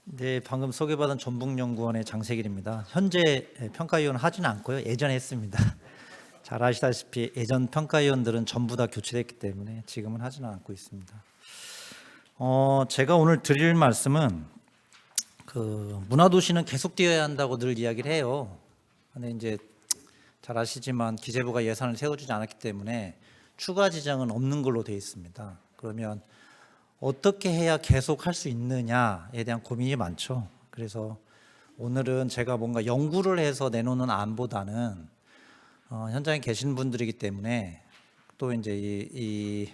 네, 방금 소개받은 전북연구원의 장세길입니다. 현재 평가위원 하지는 않고요. 예전에 했습니다. 잘 아시다시피 예전 평가위원들은 전부 다 교체됐기 때문에 지금은 하지는 않고 있습니다. 제가 오늘 드릴 말씀은 문화도시는 계속되어야 한다고 늘 이야기를 해요. 근데 이제 잘 아시지만 기재부가 예산을 세워주지 않았기 때문에 추가 지정은 없는 걸로 되어 있습니다. 그러면 어떻게 해야 계속 할 수 있느냐에 대한 고민이 많죠. 그래서 오늘은 제가 뭔가 연구를 해서 내놓는 안보다는 현장에 계신 분들이기 때문에 또 이제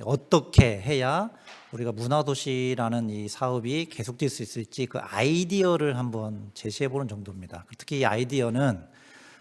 어떻게 해야 우리가 문화도시라는 이 사업이 계속될 수 있을지 그 아이디어를 한번 제시해 보는 정도입니다. 특히 이 아이디어는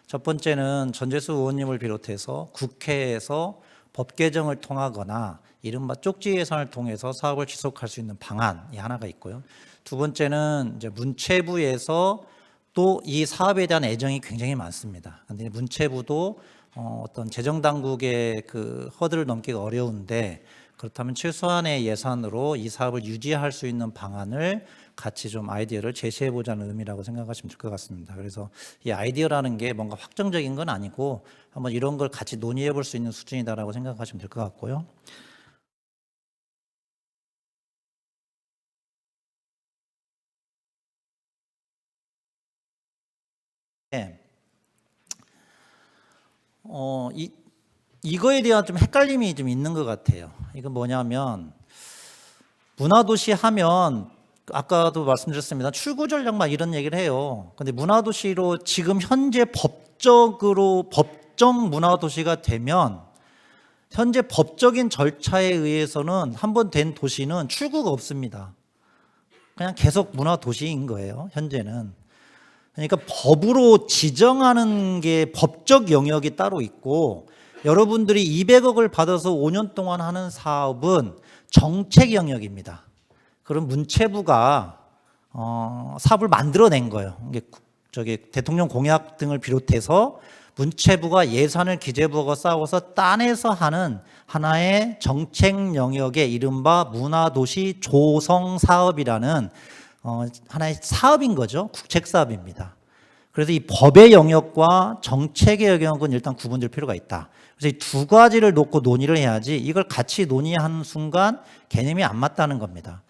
첫 번째는 전재수 의원님을 비롯해서 국회에서 법 개정을 통하거나 이른바 쪽지 예산을 통해서 사업을 지속할 수 있는 방안이 하나가 있고요. 두 번째는 이제 문체부에서 또 이 사업에 대한 애정이 굉장히 많습니다. 그런데 문체부도 어떤 재정 당국의 그 허들을 넘기가 어려운데 그렇다면 최소한의 예산으로 이 사업을 유지할 수 있는 방안을 같이 좀 아이디어를 제시해 보자는 의미라고 생각하시면 될 것 같습니다. 그래서 이 아이디어라는 게 뭔가 확정적인 건 아니고 한번 이런 걸 같이 논의해 볼 수 있는 수준이다라고 생각하시면 될 것 같고요. 이거에 대한 좀 헷갈림이 좀 있는 것 같아요. 이건 뭐냐면 문화도시 하면 아까도 말씀드렸습니다. 출구 전략 막 이런 얘기를 해요. 근데 문화도시로 지금 현재 법적으로 법정 문화도시가 되면 현재 법적인 절차에 의해서는 한 번 된 도시는 출구가 없습니다. 그냥 계속 문화도시인 거예요. 현재는. 그러니까 법으로 지정하는 게 법적 영역이 따로 있고 여러분들이 200억을 받아서 5년 동안 하는 사업은 정책 영역입니다. 그럼 문체부가 사업을 만들어낸 거예요. 이게 대통령 공약 등을 비롯해서 문체부가 예산을 기재부가 쌓아서 따내서 하는 하나의 정책 영역의 이른바 문화도시 조성 사업이라는 하나의 사업인 거죠. 국책 사업입니다. 그래서 이 법의 영역과 정책의 영역은 일단 구분될 필요가 있다. 그래서 이 두 가지를 놓고 논의를 해야지 이걸 같이 논의하는 순간 개념이 안 맞다는 겁니다.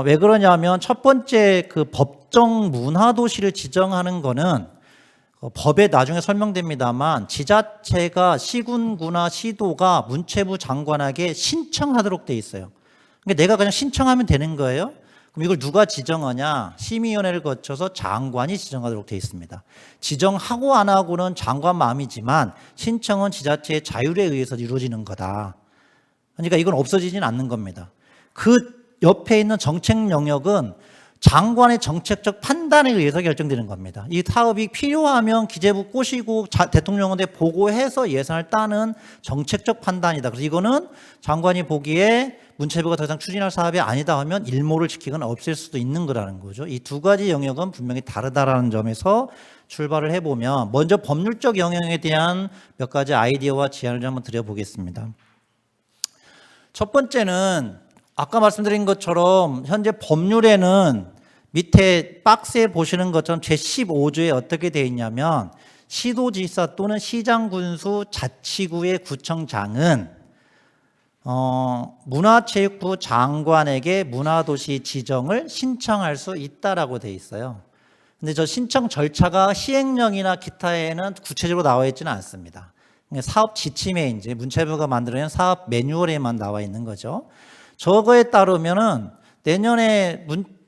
왜 그러냐면 첫 번째 그 법정 문화도시를 지정하는 거는 법에 나중에 설명됩니다만 지자체가 시군구나 시도가 문체부 장관에게 신청하도록 돼 있어요. 그러니까 내가 그냥 신청하면 되는 거예요. 그럼 이걸 누가 지정하냐? 심의위원회를 거쳐서 장관이 지정하도록 되어 있습니다. 지정하고 안 하고는 장관 마음이지만 신청은 지자체의 자율에 의해서 이루어지는 거다. 그러니까 이건 없어지진 않는 겁니다. 그 옆에 있는 정책 영역은 장관의 정책적 판단에 의해서 결정되는 겁니다. 이 사업이 필요하면 기재부 꼬시고 대통령한테 보고해서 예산을 따는 정책적 판단이다. 그래서 이거는 장관이 보기에 문체부가 더 이상 추진할 사업이 아니다 하면 일모를 지키거나 없앨 수도 있는 거라는 거죠. 이 두 가지 영역은 분명히 다르다라는 점에서 출발을 해보면 먼저 법률적 영역에 대한 몇 가지 아이디어와 제안을 한번 드려보겠습니다. 첫 번째는 아까 말씀드린 것처럼 현재 법률에는 밑에 박스에 보시는 것처럼 제15조에 어떻게 되어 있냐면 시도지사 또는 시장군수 자치구의 구청장은 문화체육부 장관에게 문화도시 지정을 신청할 수 있다라고 되어 있어요. 근데 저 신청 절차가 시행령이나 기타에는 구체적으로 나와 있지는 않습니다. 사업 지침에 이제 문체부가 만들어낸 사업 매뉴얼에만 나와 있는 거죠. 저거에 따르면은 내년에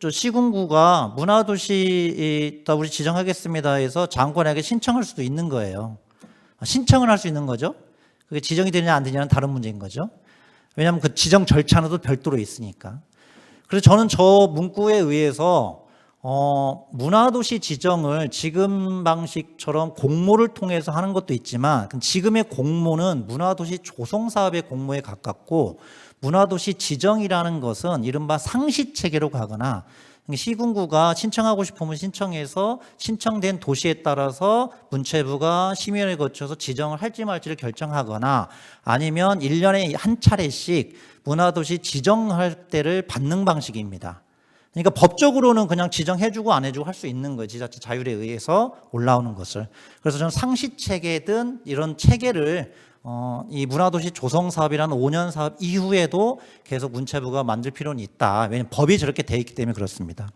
시군구가 문화도시 우리 지정하겠습니다 해서 장관에게 신청할 수도 있는 거예요. 신청을 할 수 있는 거죠. 그게 지정이 되느냐 안 되느냐는 다른 문제인 거죠. 왜냐하면 그 지정 절차는 또 별도로 있으니까. 그래서 저는 저 문구에 의해서 문화도시 지정을 지금 방식처럼 공모를 통해서 하는 것도 있지만 지금의 공모는 문화도시 조성사업의 공모에 가깝고 문화도시 지정이라는 것은 이른바 상시체계로 가거나 시군구가 신청하고 싶으면 신청해서 신청된 도시에 따라서 문체부가 심의를 거쳐서 지정을 할지 말지를 결정하거나 아니면 1년에 한 차례씩 문화도시 지정할 때를 받는 방식입니다. 그러니까 법적으로는 그냥 지정해주고 안 해주고 할 수 있는 거예요. 지자체 자율에 의해서 올라오는 것을. 그래서 저는 상시 체계든 이런 체계를 이 문화도시 조성사업이라는 5년 사업 이후에도 계속 문체부가 만들 필요는 있다. 왜냐하면 법이 저렇게 돼 있기 때문에 그렇습니다.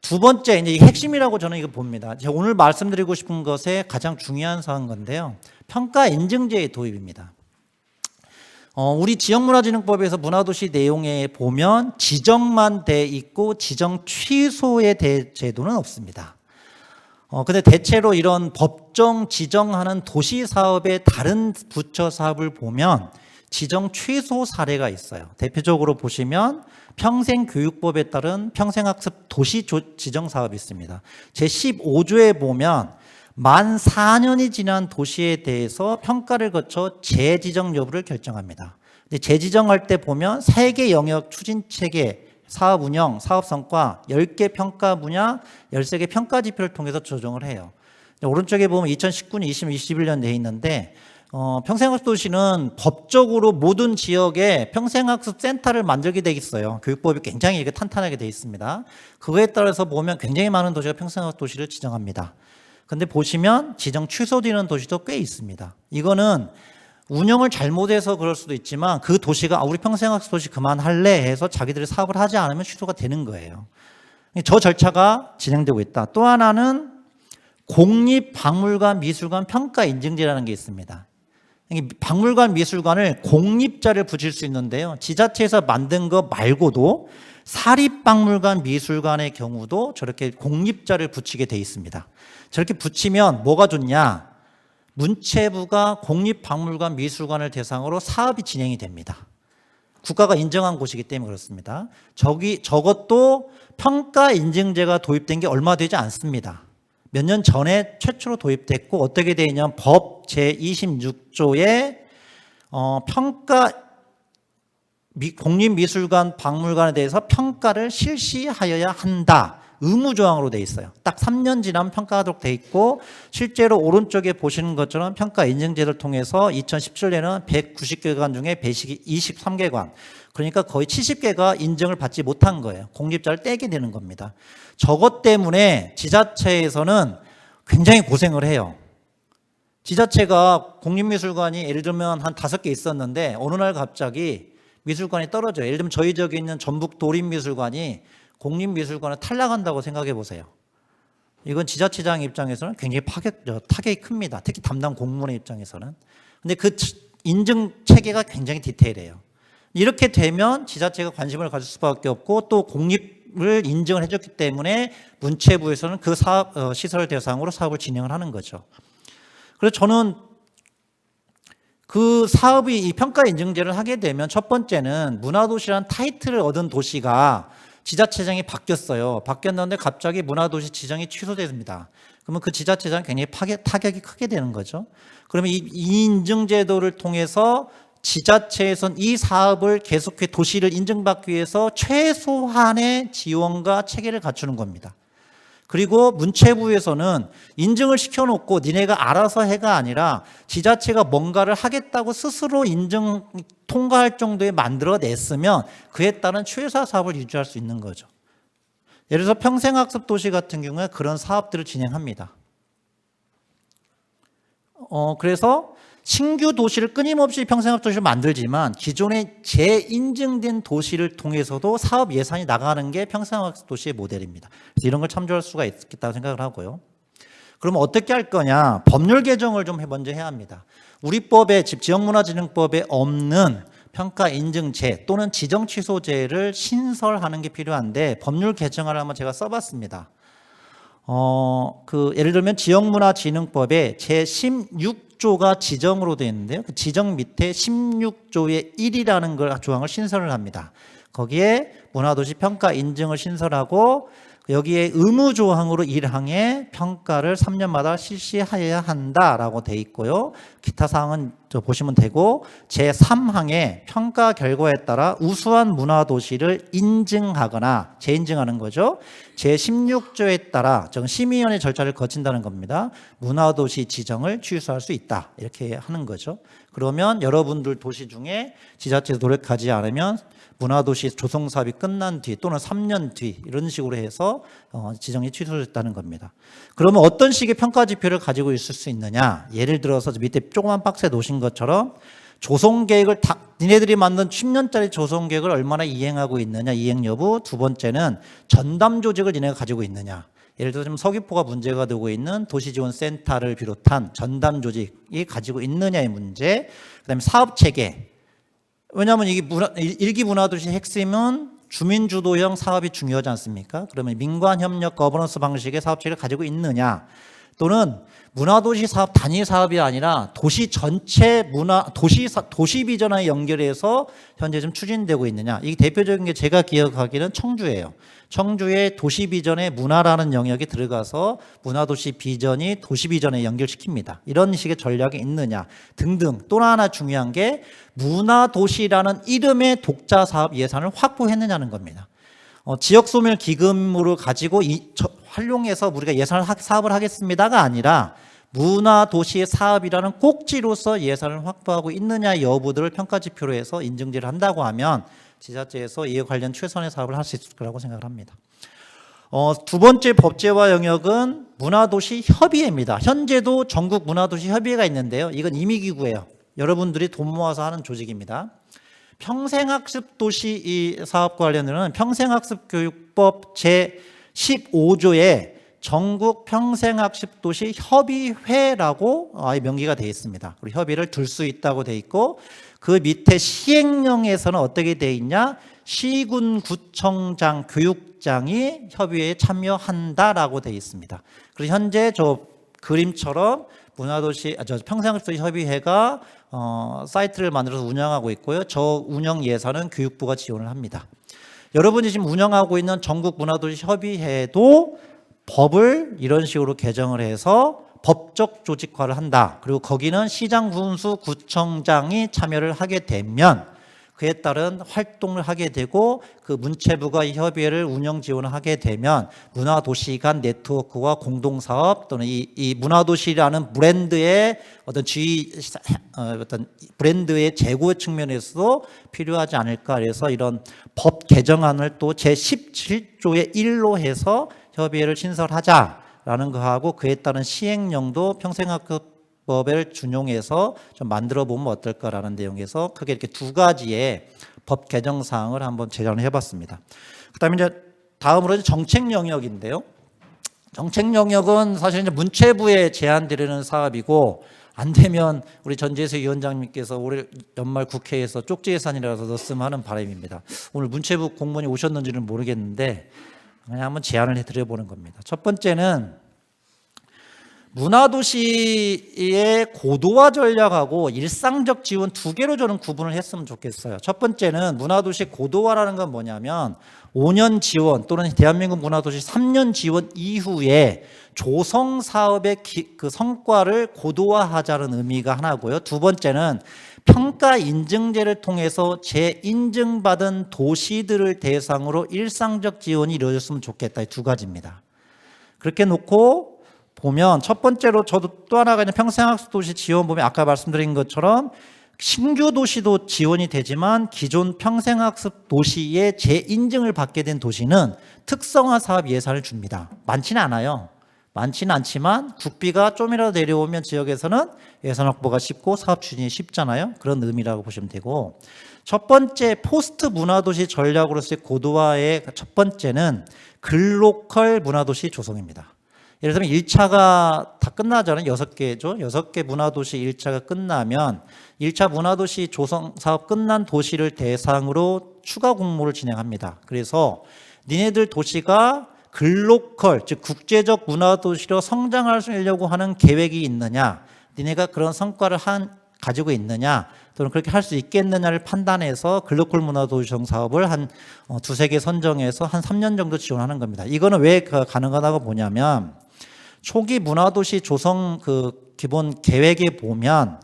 두 번째, 이제 이게 핵심이라고 저는 이거 봅니다. 제가 오늘 말씀드리고 싶은 것에 가장 중요한 사항 건데요. 평가 인증제의 도입입니다. 우리 지역문화진흥법에서 문화도시 내용에 보면 지정만 돼 있고 지정 취소에 대해 제도는 없습니다. 근데 대체로 이런 법정 지정하는 도시 사업의 다른 부처 사업을 보면 지정 취소 사례가 있어요. 대표적으로 보시면 평생교육법에 따른 평생학습 도시 지정 사업이 있습니다. 제15조에 보면 만 4년이 지난 도시에 대해서 평가를 거쳐 재지정 여부를 결정합니다. 근데 재지정할 때 보면 3개 영역 추진 체계, 사업 운영, 사업 성과, 10개 평가 분야, 13개 평가 지표를 통해서 조정을 해요. 오른쪽에 보면 2019년, 20년, 21년 돼 있는데 평생학습 도시는 법적으로 모든 지역에 평생학습 센터를 만들게 돼 있어요. 교육법이 굉장히 이렇게 탄탄하게 돼 있습니다. 그거에 따라서 보면 굉장히 많은 도시가 평생학습 도시를 지정합니다. 근데 보시면 지정 취소되는 도시도 꽤 있습니다. 이거는 운영을 잘못해서 그럴 수도 있지만 그 도시가 우리 평생학습 도시 그만할래 해서 자기들이 사업을 하지 않으면 취소가 되는 거예요. 저 절차가 진행되고 있다. 또 하나는 공립박물관 미술관 평가 인증제라는 게 있습니다. 박물관 미술관을 공립자를 붙일 수 있는데요. 지자체에서 만든 거 말고도 사립박물관 미술관의 경우도 저렇게 공립자를 붙이게 돼 있습니다. 저렇게 붙이면 뭐가 좋냐? 문체부가 공립박물관 미술관을 대상으로 사업이 진행이 됩니다. 국가가 인정한 곳이기 때문에 그렇습니다. 저것도 평가 인증제가 도입된 게 얼마 되지 않습니다. 몇 년 전에 최초로 도입됐고 어떻게 되어 있냐면 법 제26조에 평가 공립미술관 박물관에 대해서 평가를 실시하여야 한다. 의무조항으로 돼 있어요. 딱 3년 지나면 평가하도록 돼 있고 실제로 오른쪽에 보시는 것처럼 평가 인증제를 통해서 2017년에는 190개관 중에 배식이 23개관 그러니까 거의 70개가 인정을 받지 못한 거예요. 공립자를 떼게 되는 겁니다. 저것 때문에 지자체에서는 굉장히 고생을 해요. 지자체가 공립미술관이 예를 들면 한 5개 있었는데 어느 날 갑자기 미술관이 떨어져요. 예를 들면 저희 저기 있는 전북 도립미술관이 공립미술관을 탈락한다고 생각해 보세요. 이건 지자체장 입장에서는 굉장히 타격이 큽니다. 특히 담당 공무원의 입장에서는. 근데 그 인증 체계가 굉장히 디테일해요. 이렇게 되면 지자체가 관심을 가질 수밖에 없고 또 공립을 인정을 해줬기 때문에 문체부에서는 그 사업, 시설 대상으로 사업을 진행을 하는 거죠. 그래서 저는 그 사업이 이 평가 인증제를 하게 되면 첫 번째는 문화도시라는 타이틀을 얻은 도시가 지자체장이 바뀌었어요. 바뀌었는데 갑자기 문화도시 지정이 취소됩니다. 그러면 그 지자체장은 굉장히 타격이 크게 되는 거죠. 그러면 이 인증제도를 통해서 지자체에서는 이 사업을 계속해 도시를 인증받기 위해서 최소한의 지원과 체계를 갖추는 겁니다. 그리고 문체부에서는 인증을 시켜놓고 니네가 알아서 해가 아니라 지자체가 뭔가를 하겠다고 스스로 인증 통과할 정도에 만들어냈으면 그에 따른 최사 사업을 유지할 수 있는 거죠. 예를 들어서 평생학습 도시 같은 경우에 그런 사업들을 진행합니다. 그래서 신규 도시를 끊임없이 평생학습 도시를 만들지만 기존에 재인증된 도시를 통해서도 사업 예산이 나가는 게 평생학습 도시의 모델입니다. 그래서 이런 걸 참조할 수가 있겠다고 생각을 하고요. 그러면 어떻게 할 거냐? 법률 개정을 좀 먼저 해야 합니다. 우리 법에 지역문화진흥법에 없는 평가 인증제 또는 지정 취소제를 신설하는 게 필요한데 법률 개정을 한번 제가 써봤습니다. 예를 들면 지역문화진흥법에 제16조가 지정으로 되어 있는데요. 그 지정 밑에 16조의 1이라는 걸 조항을 신설을 합니다. 거기에 문화도시 평가 인증을 신설하고 여기에 의무조항으로 1항에 평가를 3년마다 실시하여야 한다라고 되어 있고요. 기타 사항은 저 보시면 되고, 제3항의 평가 결과에 따라 우수한 문화도시를 인증하거나 재인증하는 거죠. 제16조에 따라 심의위원회 절차를 거친다는 겁니다. 문화도시 지정을 취소할 수 있다, 이렇게 하는 거죠. 그러면 여러분들 도시 중에 지자체에서 노력하지 않으면 문화도시 조성사업이 끝난 뒤 또는 3년 뒤 이런 식으로 해서 지정이 취소됐다는 겁니다. 그러면 어떤 식의 평가 지표를 가지고 있을 수 있느냐? 예를 들어서 밑에 조그만 박스에 놓으신 것처럼 조성계획을 니네들이 만든 10년짜리 조성계획을 얼마나 이행하고 있느냐, 이행 여부. 두 번째는 전담 조직을 니네가 가지고 있느냐. 예를 들어서 지금 서귀포가 문제가 되고 있는 도시지원센터를 비롯한 전담 조직이 가지고 있느냐의 문제. 그다음에 사업체계. 왜냐하면 이게 일기 문화도시 핵심은 주민주도형 사업이 중요하지 않습니까? 그러면 민관협력 거버넌스 방식의 사업체를 가지고 있느냐, 또는 문화도시 사업 단위 사업이 아니라 도시 전체 도시 비전에 연결해서 현재 좀 추진되고 있느냐. 이게 대표적인 게 제가 기억하기는 청주예요. 청주의 도시 비전에 문화라는 영역이 들어가서 문화도시 비전이 도시 비전에 연결시킵니다. 이런 식의 전략이 있느냐 등등. 또 하나 중요한 게 문화도시라는 이름의 독자 사업 예산을 확보했느냐는 겁니다. 지역소멸 기금으로 가지고 활용해서 우리가 사업을 하겠습니다가 아니라 문화도시의 사업이라는 꼭지로서 예산을 확보하고 있느냐 여부들을 평가지표로 해서 인증제를 한다고 하면 지자체에서 이에 관련 최선의 사업을 할 수 있을 거라고 생각을 합니다. 두 번째 법제화 영역은 문화도시 협의회입니다. 현재도 전국 문화도시 협의회가 있는데요. 이건 임의기구예요. 여러분들이 돈 모아서 하는 조직입니다. 평생학습 도시 이 사업과 관련해서는 평생학습교육법 제15조에 전국 평생학습 도시 협의회라고 명기가 되어 있습니다. 그리고 협의를 둘 수 있다고 되어 있고, 그 밑에 시행령에서는 어떻게 되어 있냐? 시군 구청장 교육장이 협의회에 참여한다라고 되어 있습니다. 그리고 현재 저 그림처럼 평생학습 협의회가 사이트를 만들어서 운영하고 있고요. 저 운영 예산은 교육부가 지원을 합니다. 여러분이 지금 운영하고 있는 전국 문화도시 협의회도 법을 이런 식으로 개정을 해서 법적 조직화를 한다. 그리고 거기는 시장, 군수, 구청장이 참여를 하게 되면 그에 따른 활동을 하게 되고, 그 문체부가 이 협의회를 운영 지원을 하게 되면 문화도시 간 네트워크와 공동사업 또는 이 문화도시라는 브랜드의 어떤 브랜드의 재고 측면에서도 필요하지 않을까. 그래서 이런 법 개정안을 또 제17조의 1로 해서 협의회를 신설하자라는 거하고, 그에 따른 시행령도 평생학습법을 준용해서 좀 만들어 보면 어떨까라는 내용에서 크게 이렇게 두 가지의 법 개정 사항을 한번 제안을 해봤습니다. 그다음에 이제 다음으로 정책 영역인데요. 정책 영역은 사실 이제 문체부에 제안드리는 사업이고, 안 되면 우리 전재수 위원장님께서 올해 연말 국회에서 쪽지 예산이라서 넣었으면 하는 바람입니다. 오늘 문체부 공무원이 오셨는지는 모르겠는데 그냥 한번 제안을 해드려보는 겁니다. 첫 번째는 문화도시의 고도화 전략하고 일상적 지원 두 개로 저는 구분을 했으면 좋겠어요. 첫 번째는 문화도시 고도화라는 건 뭐냐면 5년 지원 또는 대한민국 문화도시 3년 지원 이후에 조성 사업의 그 성과를 고도화하자는 의미가 하나고요. 두 번째는 평가 인증제를 통해서 재인증받은 도시들을 대상으로 일상적 지원이 이루어졌으면 좋겠다. 이 두 가지입니다. 그렇게 놓고 보면 첫 번째로 저도 또 하나가 있는 평생학습 도시 지원 보면 아까 말씀드린 것처럼 신규 도시도 지원이 되지만 기존 평생학습 도시의 재인증을 받게 된 도시는 특성화 사업 예산을 줍니다. 많지는 않아요. 많지는 않지만 국비가 좀이라도 내려오면 지역에서는 예산 확보가 쉽고 사업 추진이 쉽잖아요. 그런 의미라고 보시면 되고, 첫 번째 포스트 문화도시 전략으로서의 고도화의 첫 번째는 글로컬 문화도시 조성입니다. 예를 들면 1차가 다 끝나잖아요. 6개죠. 6개 문화도시 1차가 끝나면 1차 문화도시 조성 사업 끝난 도시를 대상으로 추가 공모를 진행합니다. 그래서 니네들 도시가 글로컬, 즉 국제적 문화도시로 성장할 수 있려고 하는 계획이 있느냐, 니네가 그런 성과를 가지고 있느냐, 또는 그렇게 할 수 있겠느냐를 판단해서 글로컬 문화도시 조성 사업을 한 두세 개 선정해서 한 3년 정도 지원하는 겁니다. 이거는 왜 가능하다고 보냐면 초기 문화도시 조성 그 기본 계획에 보면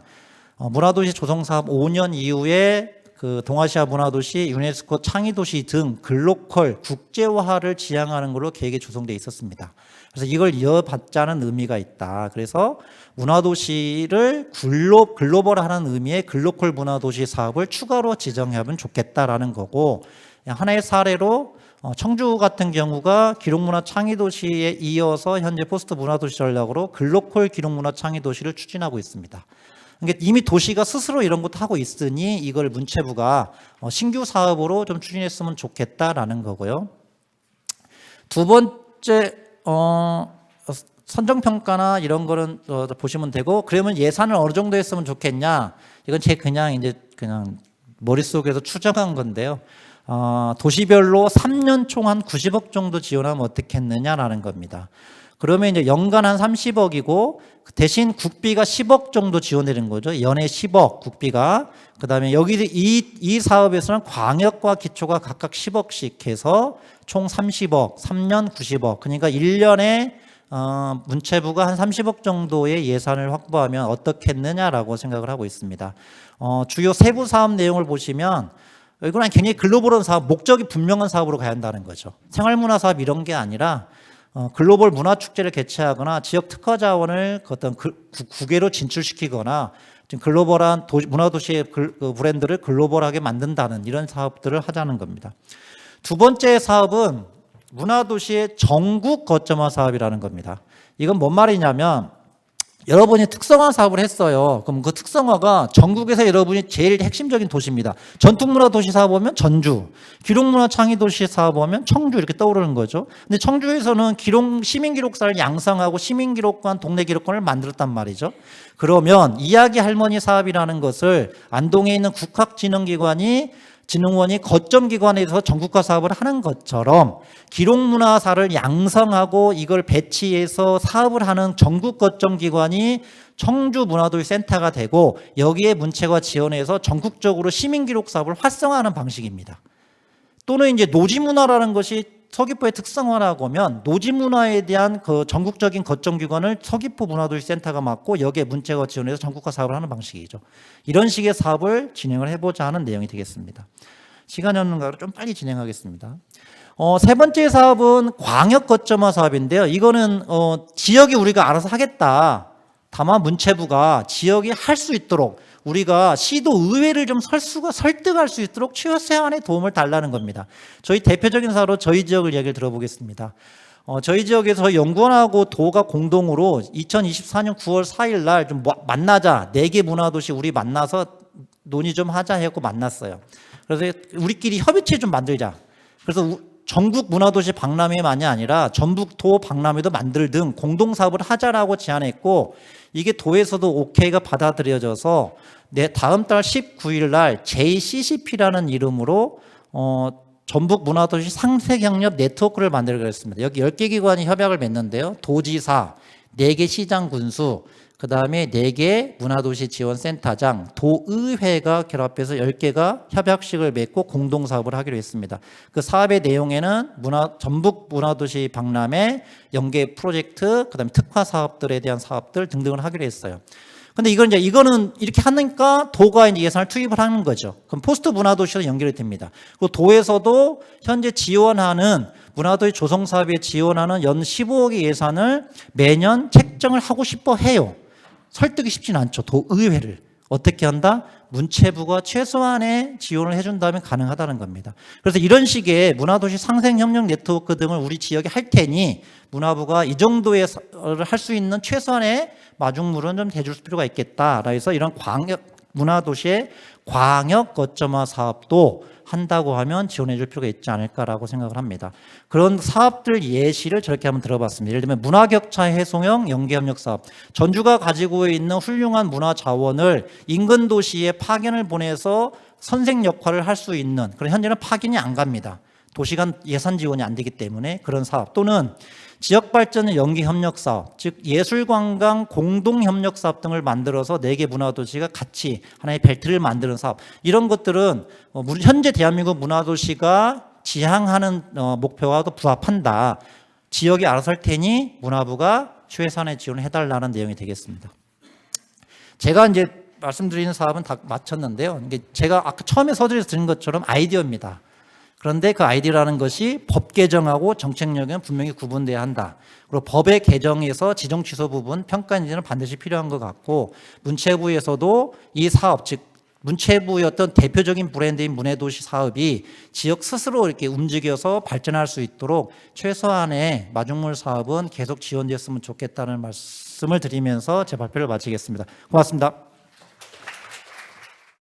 문화도시 조성사업 5년 이후에 그 동아시아 문화도시, 유네스코 창의도시 등 글로컬 국제화를 지향하는 걸로 계획이 조성돼 있었습니다. 그래서 이걸 이어받자는 의미가 있다. 그래서 문화도시를 글로벌하는 의미의 글로컬 문화도시 사업을 추가로 지정하면 좋겠다라는 거고, 하나의 사례로 청주 같은 경우가 기록문화 창의도시에 이어서 현재 포스트 문화도시 전략으로 글로컬 기록문화 창의도시를 추진하고 있습니다. 그러니까 이미 도시가 스스로 이런 것도 하고 있으니 이걸 문체부가 신규 사업으로 좀 추진했으면 좋겠다라는 거고요. 두 번째 선정평가나 이런 거는 보시면 되고, 그러면 예산을 어느 정도 했으면 좋겠냐, 이건 제 그냥 머릿속에서 추정한 건데요. 도시별로 3년 총 한 90억 정도 지원하면 어떻겠느냐라는 겁니다. 그러면 이제 연간 한 30억이고 대신 국비가 10억 정도 지원되는 거죠. 연에 10억 국비가. 그다음에 여기 이 사업에서는 광역과 기초가 각각 10억씩 해서 총 30억, 3년 90억. 그러니까 1년에 문체부가 한 30억 정도의 예산을 확보하면 어떻겠느냐라고 생각을 하고 있습니다. 주요 세부 사업 내용을 보시면 이거는 굉장히 글로벌한 사업, 목적이 분명한 사업으로 가야 한다는 거죠. 생활문화 사업 이런 게 아니라 글로벌 문화 축제를 개최하거나 지역 특화 자원을 어떤 국외로 진출시키거나 글로벌한 문화도시의 브랜드를 글로벌하게 만든다는 이런 사업들을 하자는 겁니다. 두 번째 사업은 문화도시의 전국 거점화 사업이라는 겁니다. 이건 뭔 말이냐면 여러분이 특성화 사업을 했어요. 그럼 그 특성화가 전국에서 여러분이 제일 핵심적인 도시입니다. 전통문화도시 사업하면 전주, 기록문화창의도시 사업하면 청주 이렇게 떠오르는 거죠. 근데 청주에서는 시민기록사를 양성하고 시민기록관, 동네기록관을 만들었단 말이죠. 그러면 이야기 할머니 사업이라는 것을 안동에 있는 진흥원이 거점기관에서 전국화 사업을 하는 것처럼 기록문화사를 양성하고 이걸 배치해서 사업을 하는 전국 거점기관이 청주문화도시센터가 되고 여기에 문체가 지원해서 전국적으로 시민기록 사업을 활성화하는 방식입니다. 또는 이제 노지문화라는 것이 서귀포의 특성화라고 하면 노지문화에 대한 그 전국적인 거점기관을 서귀포 문화도시센터가 맡고 여기에 문체가 지원해서 전국화 사업을 하는 방식이죠. 이런 식의 사업을 진행을 해보자 하는 내용이 되겠습니다. 시간이 없는 거로 좀 빨리 진행하겠습니다. 세 번째 사업은 광역 거점화 사업인데요. 이거는 지역이 우리가 알아서 하겠다. 다만 문체부가 지역이 할 수 있도록 우리가 시도 의회를 좀 설득할 수 있도록 최소한의 도움을 달라는 겁니다. 저희 대표적인 사례로 저희 지역을 얘기를 들어보겠습니다. 저희 지역에서 연구원하고 도가 공동으로 2024년 9월 4일 날 좀 만나자. 4개 문화도시 우리 만나서 논의 좀 하자 해갖고 만났어요. 그래서 우리끼리 협의체 좀 만들자. 그래서 전국 문화도시 박람회만이 아니라 전북도 박람회도 만들 등 공동사업을 하자라고 제안했고 이게 도에서도 오케이가 받아들여져서 다음 달 19일 날 JCCP라는 이름으로 전북 문화도시 상생협력 네트워크를 만들기로 했습니다. 여기 10개 기관이 협약을 맺는데요. 도지사, 4개 시장 군수, 그 다음에 4개 문화도시 지원센터장, 도의회가 결합해서 10개가 협약식을 맺고 공동사업을 하기로 했습니다. 그 사업의 내용에는 전북 문화도시 박람회, 연계 프로젝트, 그 다음에 특화 사업들에 대한 사업들 등등을 하기로 했어요. 근데 이거는 이렇게 하니까 도가 이제 예산을 투입을 하는 거죠. 그럼 포스트 문화도시로 연결이 됩니다. 그 도에서도 현재 지원하는 문화도시 조성 사업에 지원하는 연 15억의 예산을 매년 책정을 하고 싶어 해요. 설득이 쉽진 않죠. 도의회를. 어떻게 한다? 문체부가 최소한의 지원을 해준다면 가능하다는 겁니다. 그래서 이런 식의 문화도시 상생협력 네트워크 등을 우리 지역에 할 테니 문화부가 이 정도의 할 수 있는 최소한의 마중물은 좀 해줄 필요가 있겠다. 그래서 이런 문화도시의 광역 거점화 사업도 한다고 하면 지원해 줄 필요가 있지 않을까라고 생각을 합니다. 그런 사업들 예시를 저렇게 한번 들어봤습니다. 예를 들면 문화격차 해소형 연계협력 사업. 전주가 가지고 있는 훌륭한 문화 자원을 인근 도시에 파견을 보내서 선생 역할을 할 수 있는, 그런 현재는 파견이 안 갑니다. 도시간 예산 지원이 안 되기 때문에 그런 사업, 또는 지역발전 연계협력사업, 즉 예술관광 공동협력사업 등을 만들어서 4개 문화도시가 같이 하나의 벨트를 만드는 사업, 이런 것들은 현재 대한민국 문화도시가 지향하는 목표와도 부합한다. 지역이 알아서 할 테니 문화부가 최소한의 지원을 해달라는 내용이 되겠습니다. 제가 이제 말씀드리는 사업은 다 마쳤는데요. 이게 제가 아까 처음에 서두에서 드린 것처럼 아이디어입니다. 그런데 그 아이디어라는 것이 법 개정하고 정책력은 분명히 구분돼야 한다. 그리고 법의 개정에서 지정 취소 부분 평가 인증은 반드시 필요한 것 같고, 문체부에서도 이 사업, 즉 문체부의 어떤 대표적인 브랜드인 문해도시 사업이 지역 스스로 이렇게 움직여서 발전할 수 있도록 최소한의 마중물 사업은 계속 지원됐으면 좋겠다는 말씀을 드리면서 제 발표를 마치겠습니다. 고맙습니다.